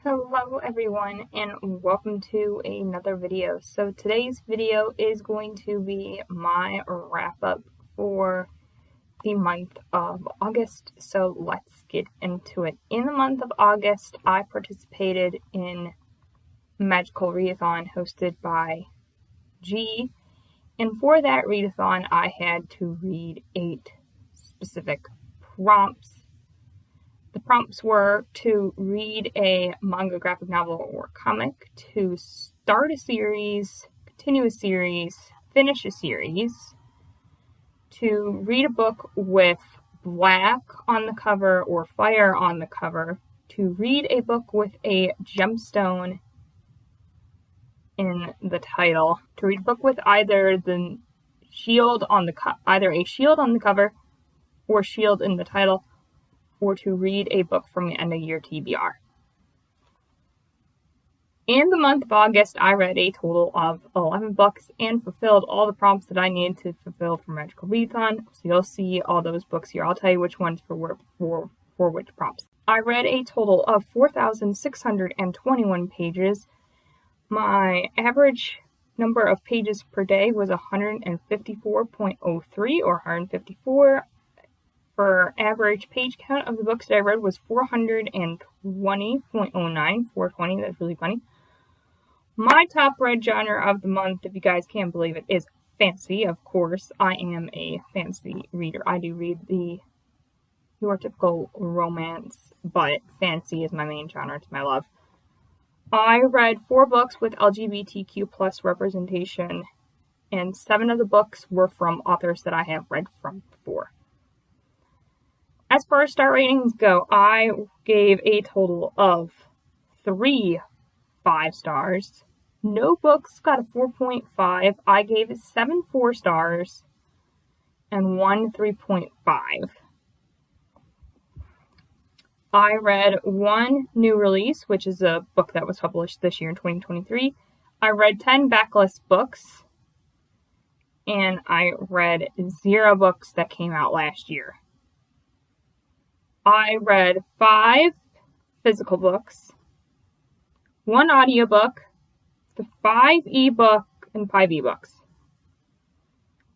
Hello everyone and welcome to another video. So today's video is going to be my wrap up for the month of August. So let's get into it. In the month of August, I participated in Magical Readathon hosted by G. And for that readathon, I had to read 8 specific prompts. The prompts were to read a manga, graphic novel, or comic, to start a series, continue a series, finish a series, to read a book with black on the cover or fire on the cover, to read a book with a gemstone in the title, to read a book with either the shield on the either a shield on the cover or shield in the title, or to read a book from the end of year TBR. In the month of August, I read a total of 11 books and fulfilled all the prompts that I needed to fulfill for Magical Readathon. So you'll see all those books here. I'll tell you which ones for which prompts. I read a total of 4,621 pages. My average number of pages per day was 154.03 or 154. For average page count of the books that I read was 420.09, 420, that's really funny. My top read genre of the month, if you guys can't believe it, is fantasy. Of course, I am a fantasy reader. I do read your typical romance, but fantasy is my main genre. It's my love. I read 4 books with LGBTQ plus representation, and 7 of the books were from authors that I have read from before. As far as star ratings go, I gave a total of 3 5 stars. No books got a 4.5. I gave 7 4 stars and 1 3.5. I read 1 new release, which is a book that was published this year in 2023. I read 10 backlist books, and I read 0 books that came out last year. I read 5 physical books, 1 audiobook, 5 ebook, and 5 ebooks.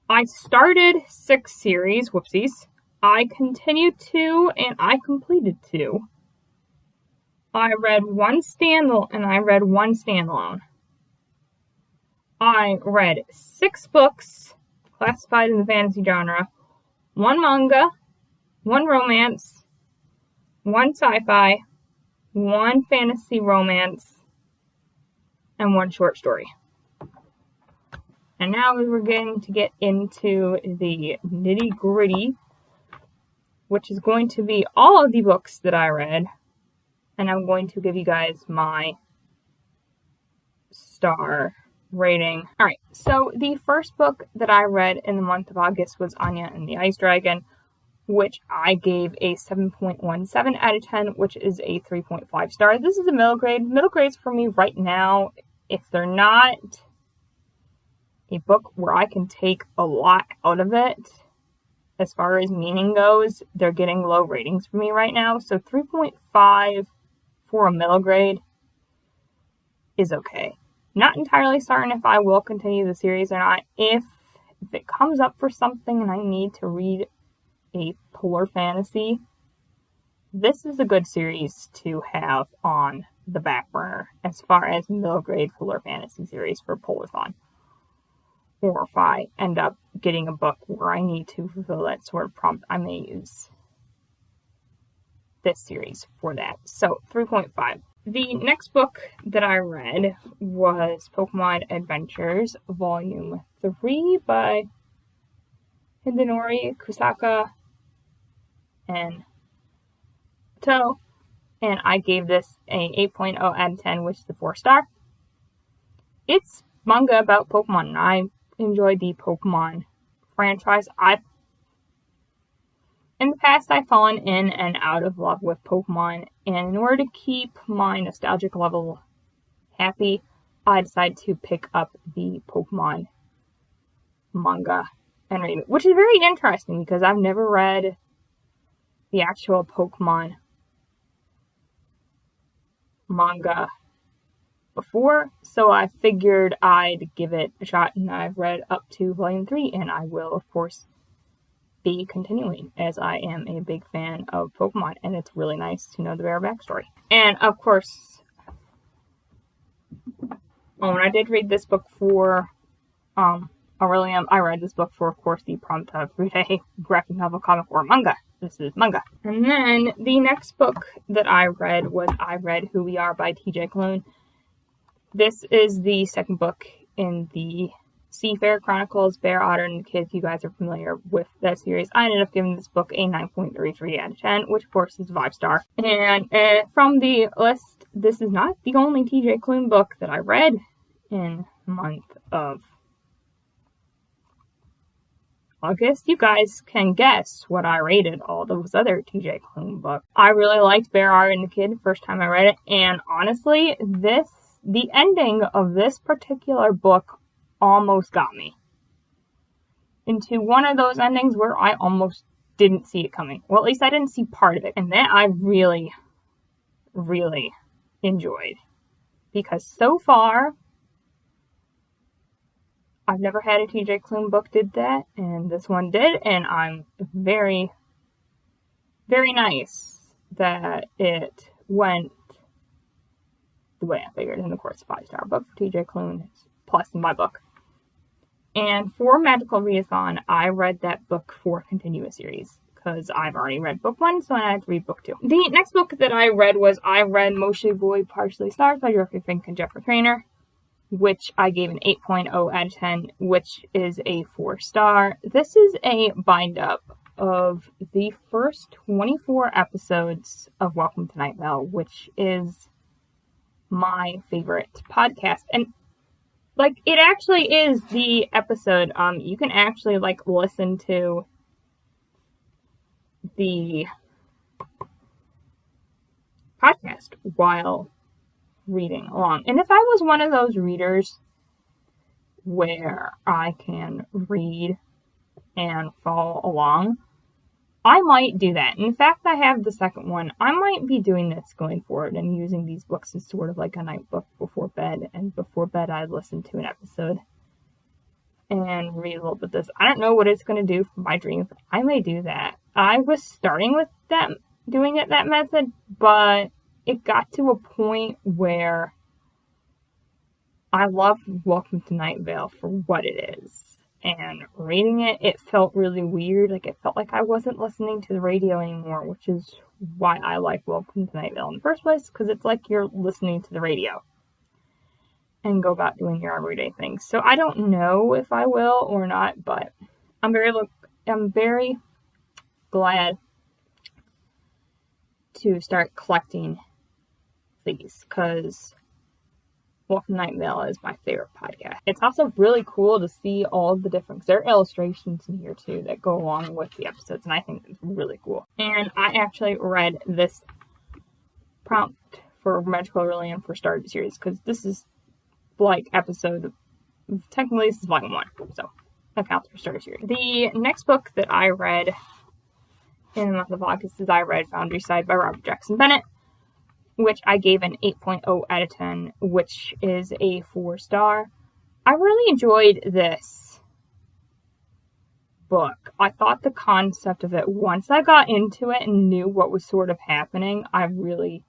I started 6 series, whoopsies. I continued 2, and I completed 2. I read 1 standalone, and I read 1 standalone. I read 6 books classified in the fantasy genre, 1 manga, 1 romance, 1 sci-fi, 1 fantasy romance, and 1 short story. And now we're going to get into the nitty-gritty, which is going to be all of the books that I read, and I'm going to give you guys my star rating. Alright, so the first book that I read in the month of August was Anya and the Ice Dragon, which I gave a 7.17 out of 10, which is a 3.5 star. This is a middle grade. Middle grades for me right now, if they're not a book where I can take a lot out of it, as far as meaning goes, they're getting low ratings for me right now. So 3.5 for a middle grade is okay. Not entirely certain if I will continue the series or not. If it comes up for something and I need to read a polar fantasy, this is a good series to have on the back burner as far as middle grade polar fantasy series for Polarthon. Or if I end up getting a book where I need to fulfill that sort of prompt, I may use this series for that. So 3.5. The next book that I read was Pokemon Adventures Volume 3 by Hidenori Kusaka and Toe, and I gave this a 8.0 out of 10, which is a 4 star. It's manga about Pokemon, and I enjoy the Pokemon franchise. In the past, I've fallen in and out of love with Pokemon, and in order to keep my nostalgic level happy, I decided to pick up the Pokemon manga and read it, which is very interesting because I've never read the actual Pokemon manga before, so I figured I'd give it a shot, and I've read up to volume 3, and I will, of course, be continuing, as I am a big fan of Pokemon, and it's really nice to know their backstory. And, of course, when I did read this book for Aurelium, I read this book for, of course, the prompt of read a graphic novel, comic, or manga. This is manga. And then the next book that I read was Who We Are by TJ Klune. This is the second book in the Seafarer Chronicles, Bear, Otter, and the Kid. If you guys are familiar with that series, I ended up giving this book a 9.33 out of 10, which of course is a 5-star. And from the list, this is not the only TJ Klune book that I read in the month of August. You guys can guess what I rated all those other TJ Klune books. I really liked Bear, Otter, and the Kid the first time I read it, and honestly, the ending of this particular book almost got me into one of those endings where I almost didn't see it coming. Well, at least I didn't see part of it. And that I really, really enjoyed. Because so far, I've never had a TJ Klune book did that, and this one did, and I'm very, very nice that it went the way I figured. And of course, a 5-star book for TJ Klune is plus in my book. And for Magical Readathon, I read that book for continuous series because I've already read book 1, so I had to read book 2. The next book that I read was Mostly Void, Partially Stars by Geoffrey Fink and Jeffrey Cranor, which I gave an 8.0 out of 10, which is a 4-star. This is a bind-up of the first 24 episodes of Welcome to Night Vale, which is my favorite podcast. And it actually is the episode. You can actually listen to the podcast while reading along. And if I was one of those readers where I can read and follow along, I might do that. In fact, I have the second one. I might be doing this going forward and using these books as sort of like a night book before bed. And before bed, I listen to an episode and read a little bit of this. I don't know what it's going to do for my dreams. I may do that. I was starting with doing it that method, but it got to a point where I love Welcome to Night Vale for what it is. And reading it felt really weird. It felt like I wasn't listening to the radio anymore, which is why I like Welcome to Night Vale in the first place, because it's like you're listening to the radio and go about doing your everyday things. So I don't know if I will or not, but I'm very glad to start collecting these, because Welcome to Night Vale is my favorite podcast. It's also really cool to see all the different, there are illustrations in here too that go along with the episodes, and I think it's really cool. And I actually read this prompt for Magical Aurelium for Started Series, because this is technically this is volume 1, so that counts for Started Series. The next book that I read in the month of August is Foundry Side by Robert Jackson Bennett, which I gave an 8.0 out of 10, which is a 4-star. I really enjoyed this book. I thought the concept of it, once I got into it and knew what was sort of happening, I really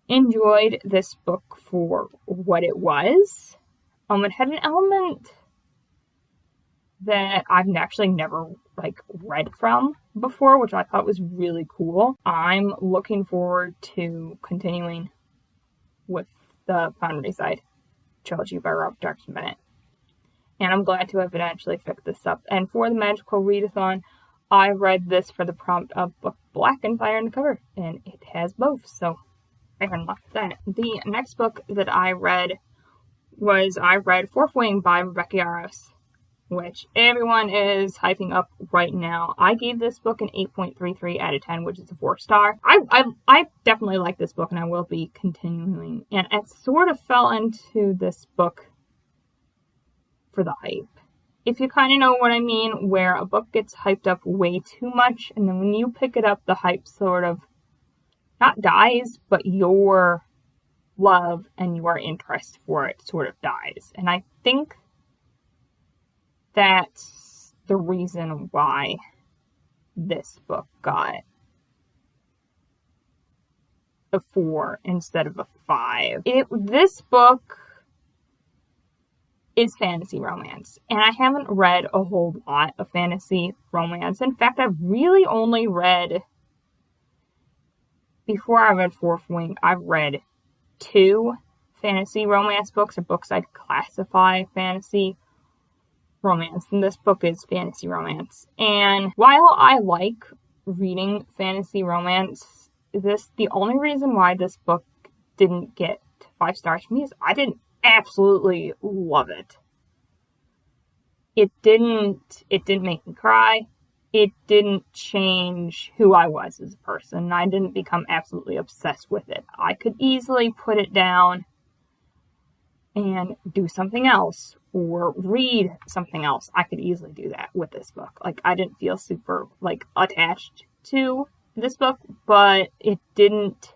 enjoyed this book for what it was. It had an element that I've actually never read from before, which I thought was really cool. I'm looking forward to continuing with the Foundry Side trilogy by Robert Jackson Bennett. And I'm glad to have eventually picked this up. And for the Magical Readathon, I read this for the prompt of book Black and Fire in the cover, and it has both, so I can lock that. The next book that I read was Fourth Wing by Rebecca Yarros, which everyone is hyping up right now. I gave this book an 8.33 out of 10, which is a 4-star. I definitely like this book, and I will be continuing. And it sort of fell into this book for the hype. If you kind of know what I mean, where a book gets hyped up way too much, and then when you pick it up, the hype sort of not dies, but your love and your interest for it sort of dies. And I think that's the reason why this book got a 4 instead of a 5. This book is fantasy romance, and I haven't read a whole lot of fantasy romance. In fact, I've really only read, before I read Fourth Wing, I've read 2 fantasy romance books, or books I'd classify fantasy romance, and this book is fantasy romance. And while I like reading fantasy romance, the only reason why this book didn't get 5 stars for me is I didn't absolutely love it. It didn't make me cry. It didn't change who I was as a person. I didn't become absolutely obsessed with it. I could easily put it down and do something else or read something else. I could easily do that with this book. Like, I didn't feel super attached to this book, but it didn't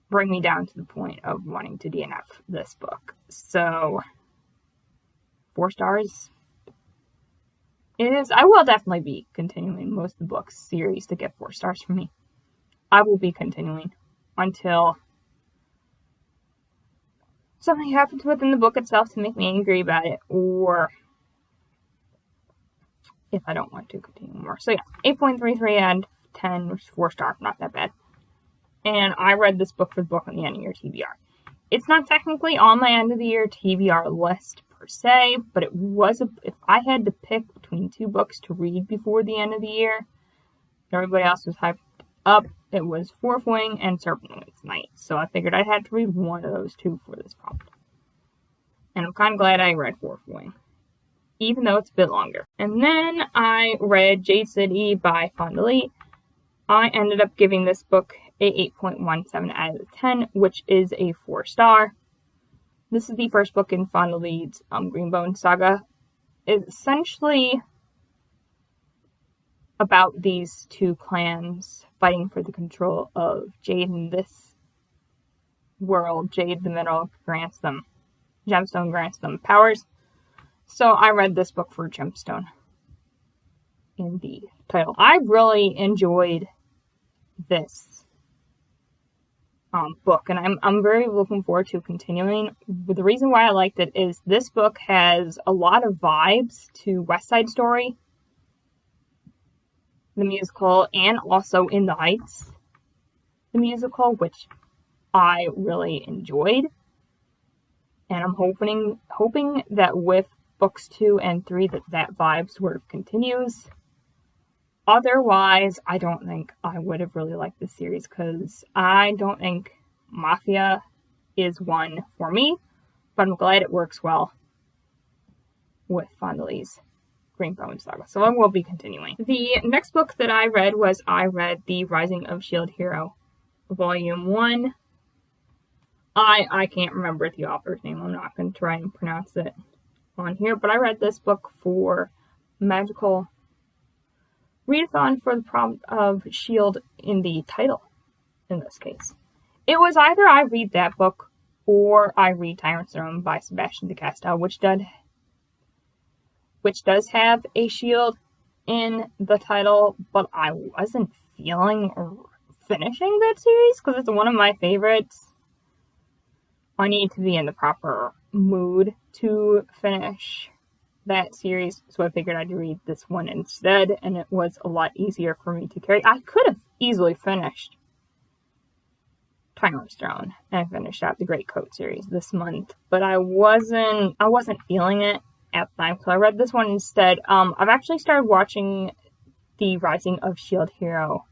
bring me down to the point of wanting to DNF this book. So 4 stars it is. I will definitely be continuing most of the book's series to get 4 stars from me. I will be continuing until something happens within the book itself to make me angry about it, or if I don't want to continue more. So yeah, 8.33 out of 10, which is 4 stars, not that bad. And I read this book for the book on the end of year TBR. It's not technically on my end of the year TBR list per se, but it was if I had to pick between 2 books to read before the end of the year, everybody else was hyped up. It was Fourth Wing and Serpent Wings Night. So I figured I had to read one of those 2 for this prompt. And I'm kind of glad I read Fourth Wing, even though it's a bit longer. And then I read Jade City by Fonda Lee. I ended up giving this book a 8.17 out of 10, which is a 4 star. This is the first book in Fonda Lee's Greenbone saga. It's essentially about these 2 clans fighting for the control of Jade in this world. Jade, the middle, Gemstone grants them powers. So I read this book for Gemstone in the title. I really enjoyed this book, and I'm very looking forward to continuing. But the reason why I liked it is this book has a lot of vibes to West Side Story, the musical, and also In the Heights, the musical, which I really enjoyed. And I'm hoping that with books 2 and 3 that vibe sort of continues. Otherwise, I don't think I would have really liked this series, because I don't think Mafia is one for me, but I'm glad it works well with Fonda Lee's Greenbone saga. So I will be continuing. The next book that I read The Rising of S.H.I.E.L.D. Hero, Volume 1. I can't remember the author's name. I'm not going to try and pronounce it on here, but I read this book for Magical Readathon for the prompt of S.H.I.E.L.D. in the title, in this case. It was either I read that book or I read Tyrant's Throne by Sebastian de Castell, which does have a shield in the title, but I wasn't feeling finishing that series because it's one of my favorites. I need to be in the proper mood to finish that series, so I figured I'd read this one instead, and it was a lot easier for me to carry. I could have easily finished Tyrant's Throne and finished out the Great Coat series this month, but I wasn't feeling it at the time, so I read this one instead. I've actually started watching the Rising of S.H.I.E.L.D. Hero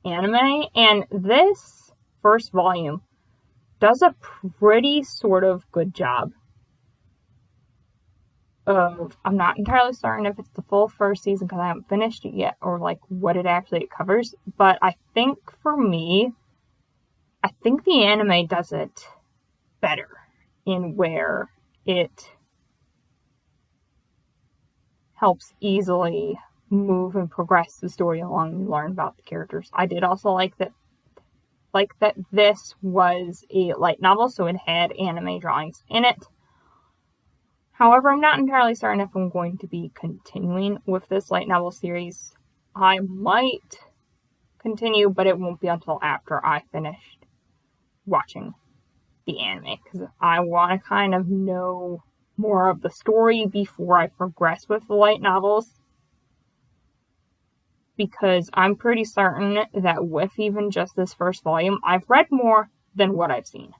anime, and this first volume does a pretty sort of good job of, I'm not entirely certain if it's the full first season because I haven't finished it yet, or what it actually covers, but I think for me, the anime does it better in where it helps easily move and progress the story along and learn about the characters. I did also like that this was a light novel, so it had anime drawings in it. However, I'm not entirely certain if I'm going to be continuing with this light novel series. I might continue, but it won't be until after I finished watching the anime, because I want to kind of know more of the story before I progress with the light novels. Because I'm pretty certain that with even just this first volume, I've read more than what I've seen.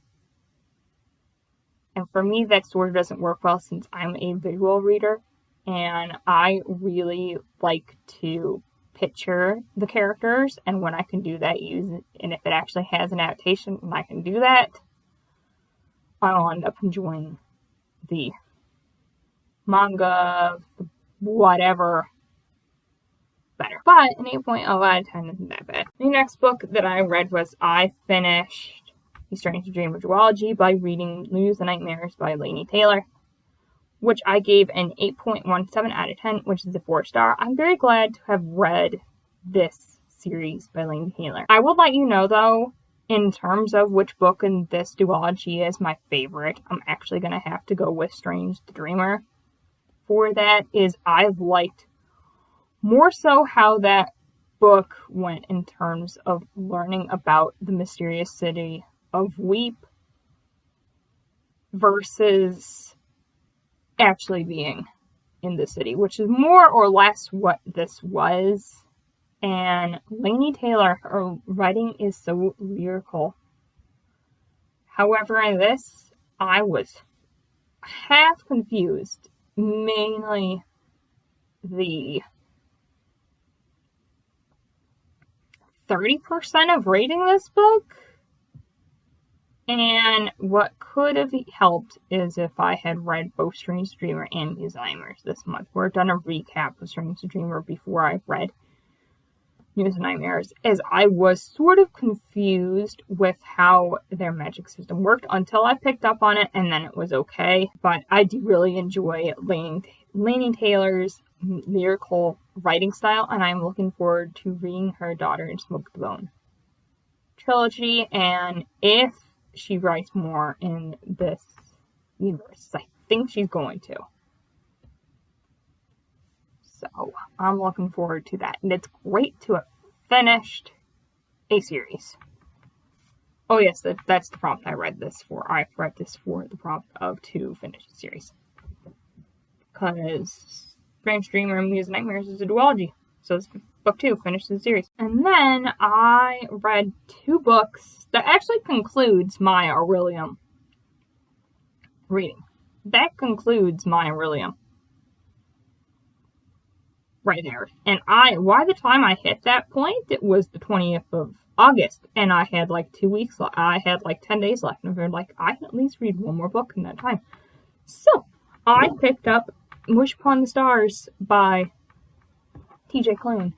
And for me, that sort of doesn't work well since I'm a visual reader, and I really like to picture the characters, and when I can do that, use it, and if it actually has an adaptation and I can do that, I'll end up enjoying the manga, whatever, better. But an 8.0 out of 10 isn't that bad. The next book that I read was I finished The Strange Dreamer Duology by reading Muse and Nightmares by Laini Taylor, which I gave an 8.17 out of 10, which is a 4-star. I'm very glad to have read this series by Laini Taylor. I will let you know, though, in terms of which book in this duology is my favorite, I'm actually going to have to go with Strange the Dreamer. For that is I've liked more so how that book went in terms of learning about the mysterious city of Weep versus actually being in the city, which is more or less what this was. And Laini Taylor, her writing is so lyrical. However, in this, I was half confused, mainly the 30% of reading this book. And what could have helped is if I had read both Strange Dreamer and Muse and Nightmares this month. We're done a recap of Strange Dreamer before I read Muse and Nightmares, as I was sort of confused with how their magic system worked until I picked up on it, and then it was okay. But I do really enjoy Laini Taylor's lyrical writing style, and I'm looking forward to reading her Daughter and Smoke the Bone trilogy, and if she writes more in this universe, I think she's going to. So I'm looking forward to that. And it's great to have finished a series. Oh yes, that's the prompt I read this for. I read this for the prompt of to finish a series. Because Strange Dreamer and Muse and Nightmares is a duology. So it's book 2, finish the series. And then I read 2 books that actually concludes my Aurelium reading. That concludes my Aurelium. Right there. And by the time I hit that point, it was the 20th of August, and I had like 2 weeks left. I had like 10 days left, and I was like, I can at least read one more book in that time. So, I picked up Wish Upon the Stars by TJ Klune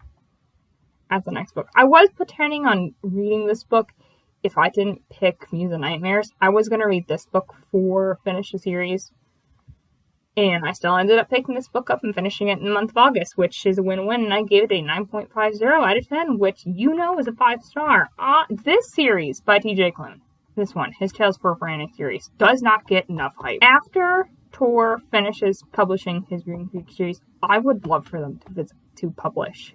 as the next book. I was pretending on reading this book if I didn't pick Muse and Nightmares. I was going to read this book for finish the series. And I still ended up picking this book up and finishing it in the month of August, which is a win-win, and I gave it a 9.50 out of 10, which you know is a 5-star. This series by TJ Klune, this one, his Tales for a Frantic series, does not get enough hype. After Tor finishes publishing his Green Creek series, I would love for them to publish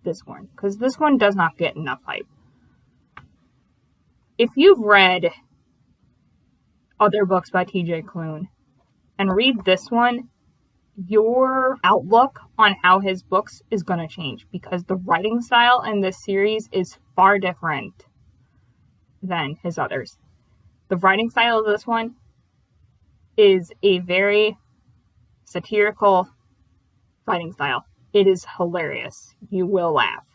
this one, because this one does not get enough hype. If you've read other books by TJ Klune, and read this one, your outlook on how his books is going to change, because the writing style in this series is far different than his others. The writing style of this one is a very satirical writing style. It is hilarious. You will laugh.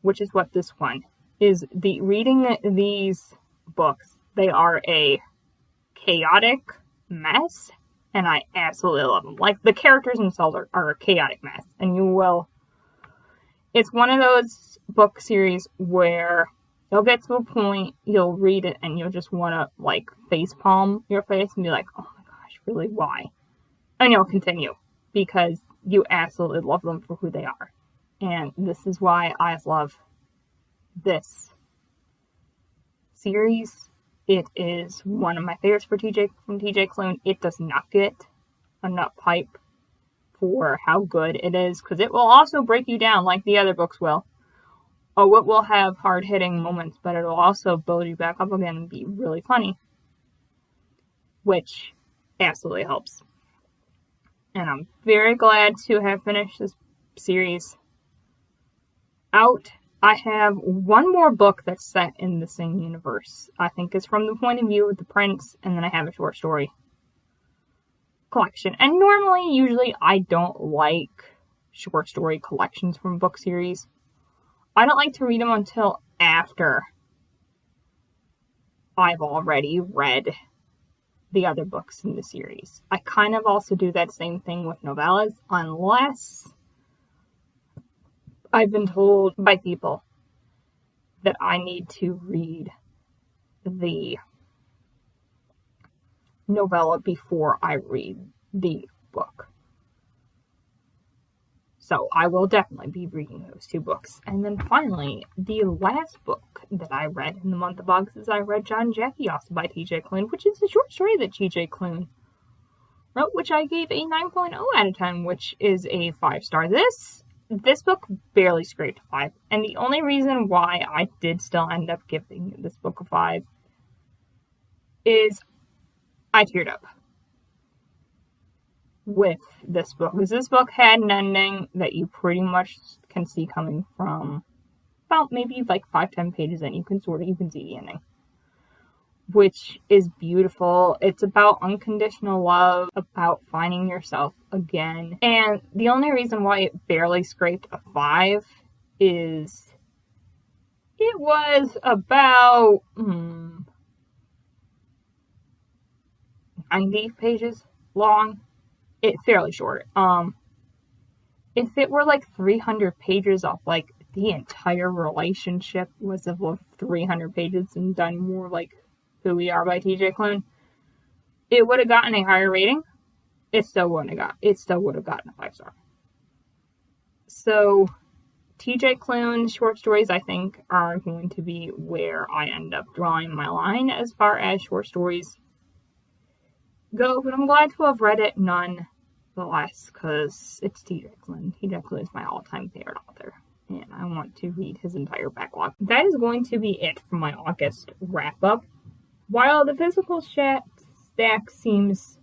Which is what this one is. Reading these books, they are a chaotic mess, and I absolutely love them. Like, the characters themselves are a chaotic mess, and it's one of those book series where you'll get to a point, you'll read it, and you'll just want to, like, facepalm your face and be like, oh my gosh, really, why? And you'll continue, because you absolutely love them for who they are. And this is why I love this series. It is one of my favorites from TJ Klune. It does not get enough hype for how good it is, because it will also break you down like the other books will. Oh, it will have hard-hitting moments, but it'll also build you back up again and be really funny, which absolutely helps. And I'm very glad to have finished this series out. I have one more book that's set in the same universe. I think it's from the point of view of the prince, and then I have a short story collection. And usually I don't like short story collections from book series. I don't like to read them until after I've already read the other books in the series. I kind of also do that same thing with novellas, unless I've been told by people that I need to read the novella before I read the book. So I will definitely be reading those two books. And then finally, the last book that I read in the month of August is I read John Jackie, also by TJ Klune, which is a short story that TJ Klune wrote, which I gave a 9.0 out of 10, which is a 5-star. This book barely scraped 5. And the only reason why I did still end up giving this book a 5 is I teared up with this book, because this book had an ending that you pretty much can see coming from about maybe like 5-10 pages in. You can see the ending, which is beautiful. It's about unconditional love, about finding yourself again. And the only reason why it barely scraped a 5 is it was about 90 pages long. It's fairly short. If it were like 300 pages of like the entire relationship was of 300 pages and done more like Who We Are by TJ Klune, it would have gotten a higher rating. It still would have gotten a 5-star. So TJ Klune's short stories, I think, are going to be where I end up drawing my line as far as short stories go, but I'm glad to have read it nonetheless, because it's TJ Klune. TJ Klune is my all-time favorite author, and I want to read his entire backlog. That is going to be it for my August wrap-up. While the physical stack seems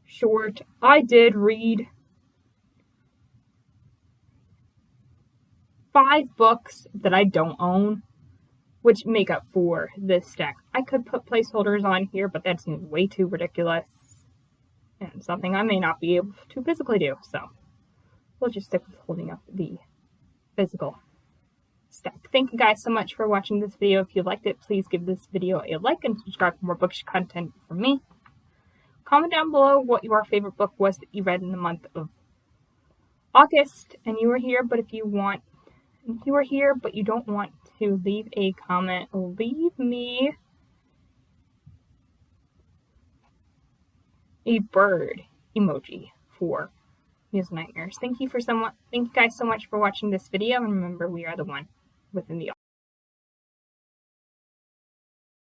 short, I did read 5 books that I don't own, which make up for this stack. I could put placeholders on here, but that seems way too ridiculous and something I may not be able to physically do. So we'll just stick with holding up the physical stack. Thank you guys so much for watching this video. If you liked it, please give this video a like and subscribe for more bookish content from me. Comment down below what your favorite book was that you read in the month of August and you were here, but if you are here but you don't want to leave a comment, leave me a bird emoji for Meals and Nightmares. Thank you guys so much for watching this video, and remember, we are the one within the all.